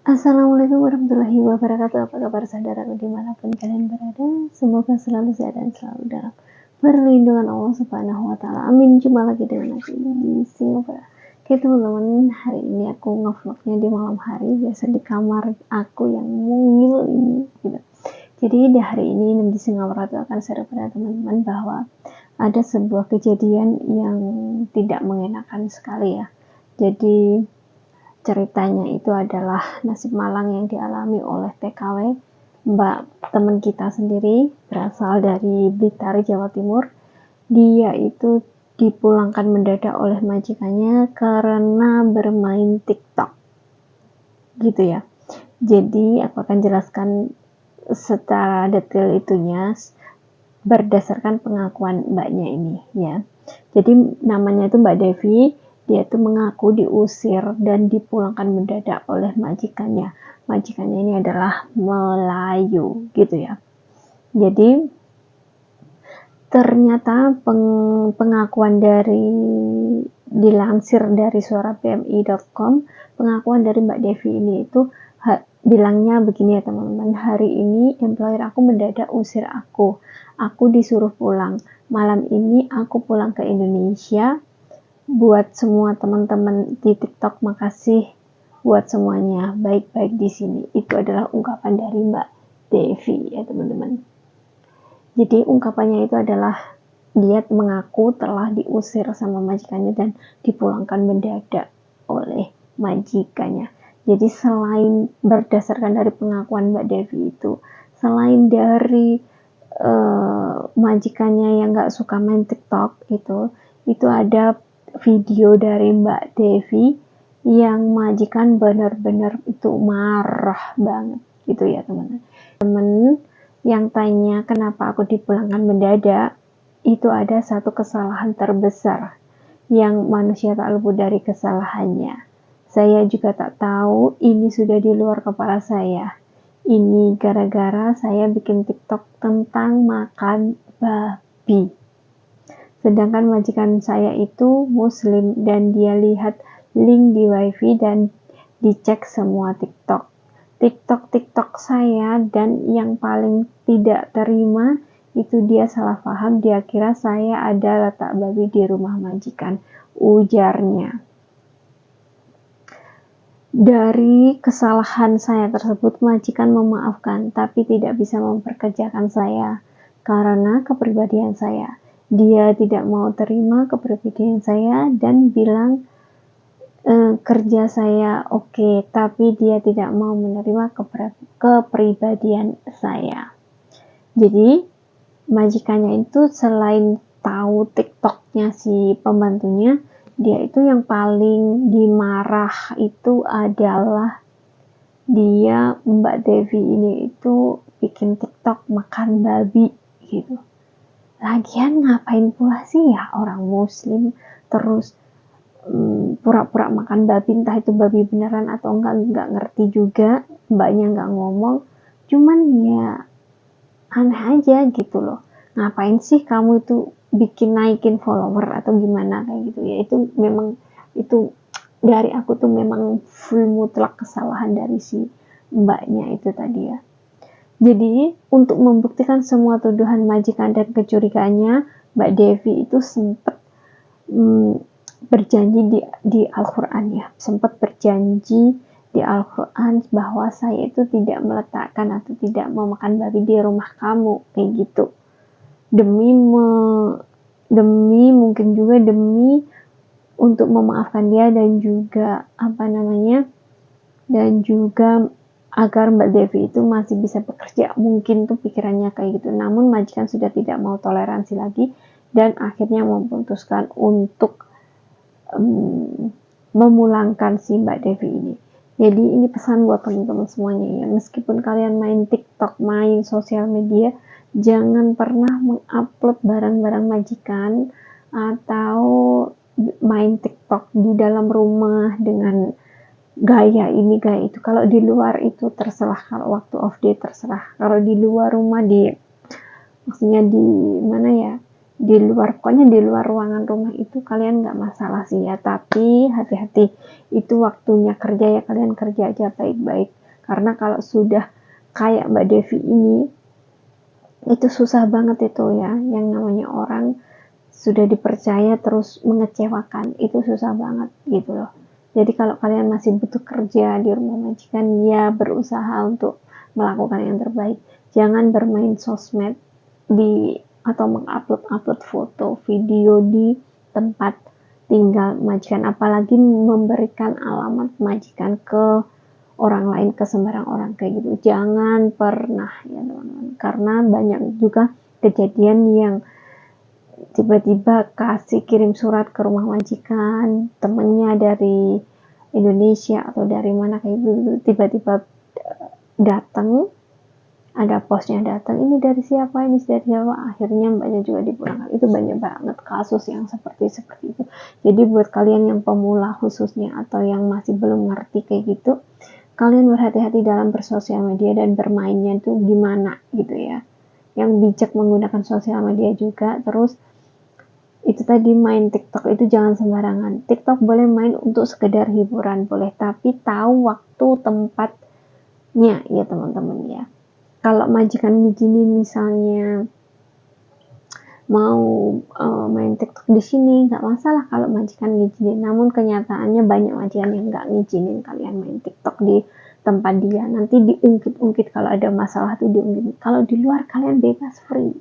Assalamualaikum warahmatullahi wabarakatuh. Apa kabar saudaraku dimanapun kalian berada? Semoga selalu sehat dan selalu dalam perlindungan Allah Subhanahu wa Ta'ala. Amin. Jumpa lagi dengan aku di Singapura. Oke teman-teman, hari ini aku ngevlognya di malam hari, biasa di kamar aku yang mungil ini gitu. Jadi di hari ini di Singapura itu akan share pada teman-teman bahwa ada sebuah kejadian yang tidak mengenakan sekali ya. Jadi ceritanya itu adalah nasib malang yang dialami oleh TKW, Mbak teman kita sendiri, berasal dari Blitar, Jawa Timur. Dia itu dipulangkan mendadak oleh majikannya karena bermain TikTok. Gitu ya. Jadi aku akan jelaskan secara detail itunya berdasarkan pengakuan mbaknya ini ya. Jadi namanya itu Mbak Devi. Dia itu mengaku diusir dan dipulangkan mendadak oleh majikannya. Majikannya ini adalah Melayu gitu ya. Jadi ternyata pengakuan dari dilansir dari suara PMI.com, pengakuan dari Mbak Devi ini itu bilangnya begini ya teman-teman, hari ini employer aku mendadak usir aku disuruh pulang, malam ini aku pulang ke Indonesia. Buat semua teman-teman di TikTok, makasih buat semuanya, baik-baik di sini. Itu adalah ungkapan dari Mbak Devi ya teman-teman. Jadi ungkapannya itu adalah dia mengaku telah diusir sama majikannya dan dipulangkan mendadak oleh majikannya. Jadi selain berdasarkan dari pengakuan Mbak Devi itu, selain dari majikannya yang gak suka main TikTok itu ada video dari Mbak Devi yang majikan benar-benar itu marah banget gitu ya teman-teman. Yang tanya kenapa aku dipulangkan mendadak, itu ada satu kesalahan terbesar yang manusia tak luput dari kesalahannya. Saya juga tak tahu, ini sudah di luar kepala saya. Ini gara-gara saya bikin TikTok tentang makan babi. Sedangkan majikan saya itu muslim dan dia lihat link di wifi dan dicek semua TikTok saya, dan yang paling tidak terima itu dia salah paham, dia kira saya ada letak babi di rumah majikan, ujarnya. Dari kesalahan saya tersebut majikan memaafkan tapi tidak bisa memperkerjakan saya karena kepribadian saya. Dia tidak mau terima kepribadian saya dan bilang kerja saya oke, tapi dia tidak mau menerima kepribadian saya. Jadi majikannya itu selain tahu TikToknya si pembantunya, dia itu yang paling dimarah itu adalah dia, Mbak Devi ini itu bikin TikTok makan babi gitu. Lagian ngapain pula sih ya orang muslim terus pura-pura makan babi, entah itu babi beneran atau enggak ngerti juga, mbaknya enggak ngomong, cuman ya aneh aja gitu loh. Ngapain sih kamu itu bikin naikin follower atau gimana kayak gitu ya. Itu memang itu dari aku tuh memang full mutlak kesalahan dari si mbaknya itu tadi ya. Jadi untuk membuktikan semua tuduhan majikan dan kecurigaannya, Mbak Devi itu sempat berjanji di Al-Quran ya, sempat berjanji di Al-Quran bahwa saya itu tidak meletakkan atau tidak memakan babi di rumah kamu kayak gitu, demi mungkin juga demi untuk memaafkan dia dan juga dan juga agar Mbak Devi itu masih bisa bekerja, mungkin tuh pikirannya kayak gitu. Namun majikan sudah tidak mau toleransi lagi dan akhirnya memutuskan untuk memulangkan si Mbak Devi ini. Jadi ini pesan buat teman-teman semuanya ya, meskipun kalian main TikTok, main sosial media, jangan pernah mengupload barang-barang majikan atau main TikTok di dalam rumah dengan gaya ini gaya itu. Kalau di luar itu terserah, kalau waktu off day terserah, kalau di luar rumah maksudnya di mana ya, di luar, pokoknya di luar ruangan rumah itu kalian nggak masalah sih ya, tapi hati-hati, itu waktunya kerja ya, kalian kerja aja baik-baik, karena kalau sudah kayak Mbak Devi ini, itu susah banget itu ya, yang namanya orang sudah dipercaya terus mengecewakan, itu susah banget gitu loh. Jadi kalau kalian masih butuh kerja di rumah majikan, ya berusaha untuk melakukan yang terbaik. Jangan bermain sosmed di atau mengupload foto, video di tempat tinggal majikan, apalagi memberikan alamat majikan ke orang lain, ke sembarang orang kayak gitu. Jangan pernah ya teman-teman, karena banyak juga kejadian yang tiba-tiba kasih kirim surat ke rumah majikan, temennya dari Indonesia atau dari mana kayak gitu, tiba-tiba datang, ada posnya datang, ini dari siapa, akhirnya mbaknya juga dipulangkan. Itu banyak banget kasus yang seperti itu. Jadi buat kalian yang pemula khususnya atau yang masih belum ngerti kayak gitu, kalian berhati-hati dalam bersosial media dan bermainnya itu gimana gitu ya, yang bijak menggunakan sosial media juga. Terus itu tadi, main TikTok itu jangan sembarangan. TikTok boleh main untuk sekedar hiburan boleh, tapi tahu waktu tempatnya ya teman-teman ya. Kalau majikan ngizinin misalnya mau main TikTok di sini, nggak masalah kalau majikan ngizinin. Namun kenyataannya banyak majikan yang nggak ngizinin kalian main TikTok di tempat dia. Nanti diungkit-ungkit, kalau ada masalah tuh diungkit. Kalau di luar kalian bebas, free.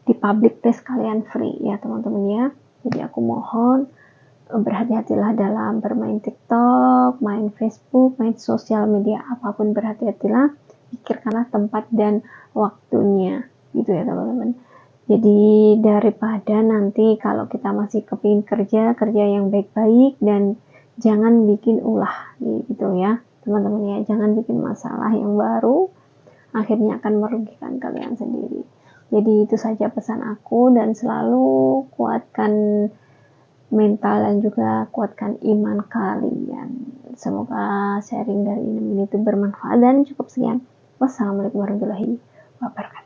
Di public place kalian free ya teman-teman ya. Jadi aku mohon berhati-hatilah dalam bermain TikTok, main Facebook, main sosial media apapun, berhati-hatilah, pikirkanlah tempat dan waktunya gitu ya teman-teman. Jadi daripada nanti kalau kita masih kepingin kerja yang baik-baik, dan jangan bikin ulah gitu ya teman-teman ya, jangan bikin masalah yang baru akhirnya akan merugikan kalian sendiri. Jadi itu saja pesan aku, dan selalu kuatkan mental dan juga kuatkan iman kalian. Semoga sharing dari ini itu bermanfaat, dan cukup sekian. Wassalamualaikum warahmatullahi wabarakatuh.